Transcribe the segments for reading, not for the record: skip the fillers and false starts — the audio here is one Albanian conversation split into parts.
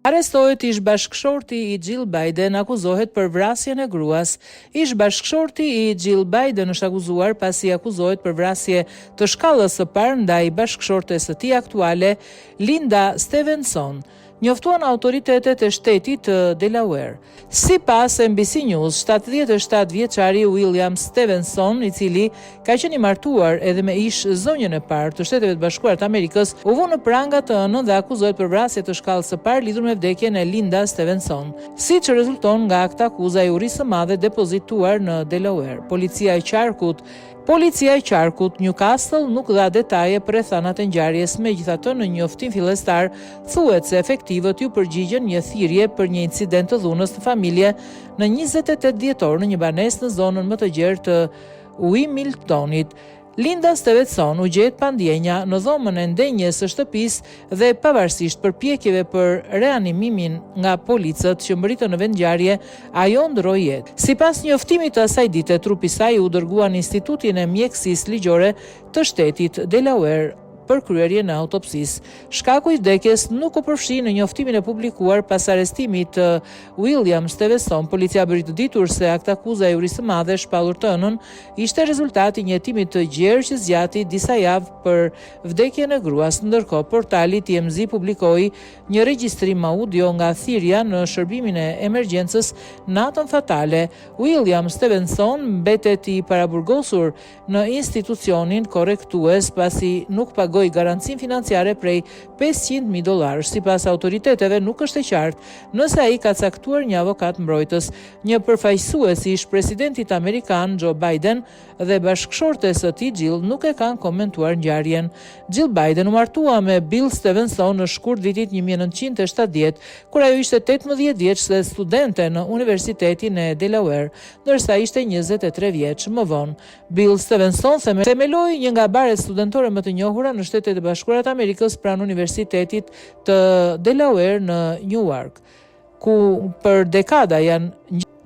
Arrestohet ish bashkëshorti i Jill Biden, akuzohet për vrasjen e gruas. Ish bashkëshorti i Jill Biden është akuzuar pasi akuzohet për vrasje të shkallës së parë ndaj bashkëshortes së tij aktuale, Linda Stevenson, njoftuan autoritetet e shtetit të Delaware. Sipas NBC News, 77 vjeçari William Stevenson, i cili ka qenë i martuar edhe me ish zonjën e parë të Shteteve të Bashkuara të Amerikës, u vënë në pranga të ënën dhe akuzohet për vrasje të shkallës së parë lidhur me vdekjen e Linda Stevenson, siç rezulton nga akta akuza e urisë së madhe depozituar në Delaware. Policia e qarkut Newcastle nuk dha detaje për rrethanat e ngjarjes, megjithatë në njoftim fillestar thuhet se efektivët ju përgjigjen një thirrje për një incident të dhunës në familje në 28 dhjetor në një banesë në zonën më të gjerë të Wilmingtonit. Linda Stevenson u gjet pa ndjenja në dhomën e ndenjes së shtëpisë dhe pavarësisht përpjekjeve për reanimimin nga policët që mbërritën në vendngjarje, ajo ndroi jetë. Sipas njoftimit të asaj dite, trupi i saj u dërgua në Institutin e Mjekësisë Ligjore të shtetit Delaware për kryerjen e autopsisë. Shkaku i vdekjes nuk u përfshi në njoftimin e publikuar pas arrestimit të William Stevenson. Policia bëri të ditur se aktakuza e urisë së madhe shpallur të ënën ishte rezultati i një hetimit të gjerë që zgjati disa javë për vdekjen e gruas. Ndërkohë, portali TMZ publikoi një regjistrim audio nga thirrja në shërbimin e emergjencës natën fatale. William Stevenson mbetet i paraburgosur në institucionin korrektues pasi nuk pagoi garancin financiare prej $500,000. Sipas autoriteteve, nuk është e qartë nëse ai ka caktuar një avokat mbrojtës. Një përfaqësues i ish presidentit amerikan Joe Biden dhe bashkëshortes së tij Jill nuk e kanë komentuar ngjarjen. Jill Biden u martua me Bill Stevenson në shkurt vitit 1970, kur ajo ishte 18 vjeç dhe studente në Universitetin e Delaware, ndërsa ishte 23 vjeç më vonë. Bill Stevenson themeloi një nga baret studentore më të njohura në Shtetet e Bashkuara të Amerikës pranë Universitetit të Delaware në Newark, ku për dekada janë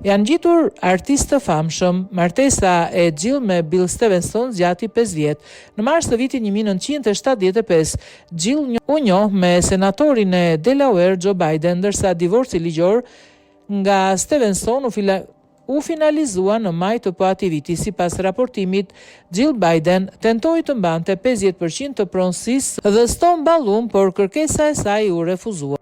ngjitur artistë të famshëm. Martesa e Jill me Bill Stevenson zgjati 5 vjet. Në mars të vitit 1975, Jill u njoh me senatorin e Delaware Joe Biden, ndërsa divorci ligjor nga Stevenson u finalizua në maj të këtij viti. Sipas raportimit, Jill Biden tentoi të mbante 50% të pronësisë dhe Stone Ballum, por kërkesa e saj u refuzua.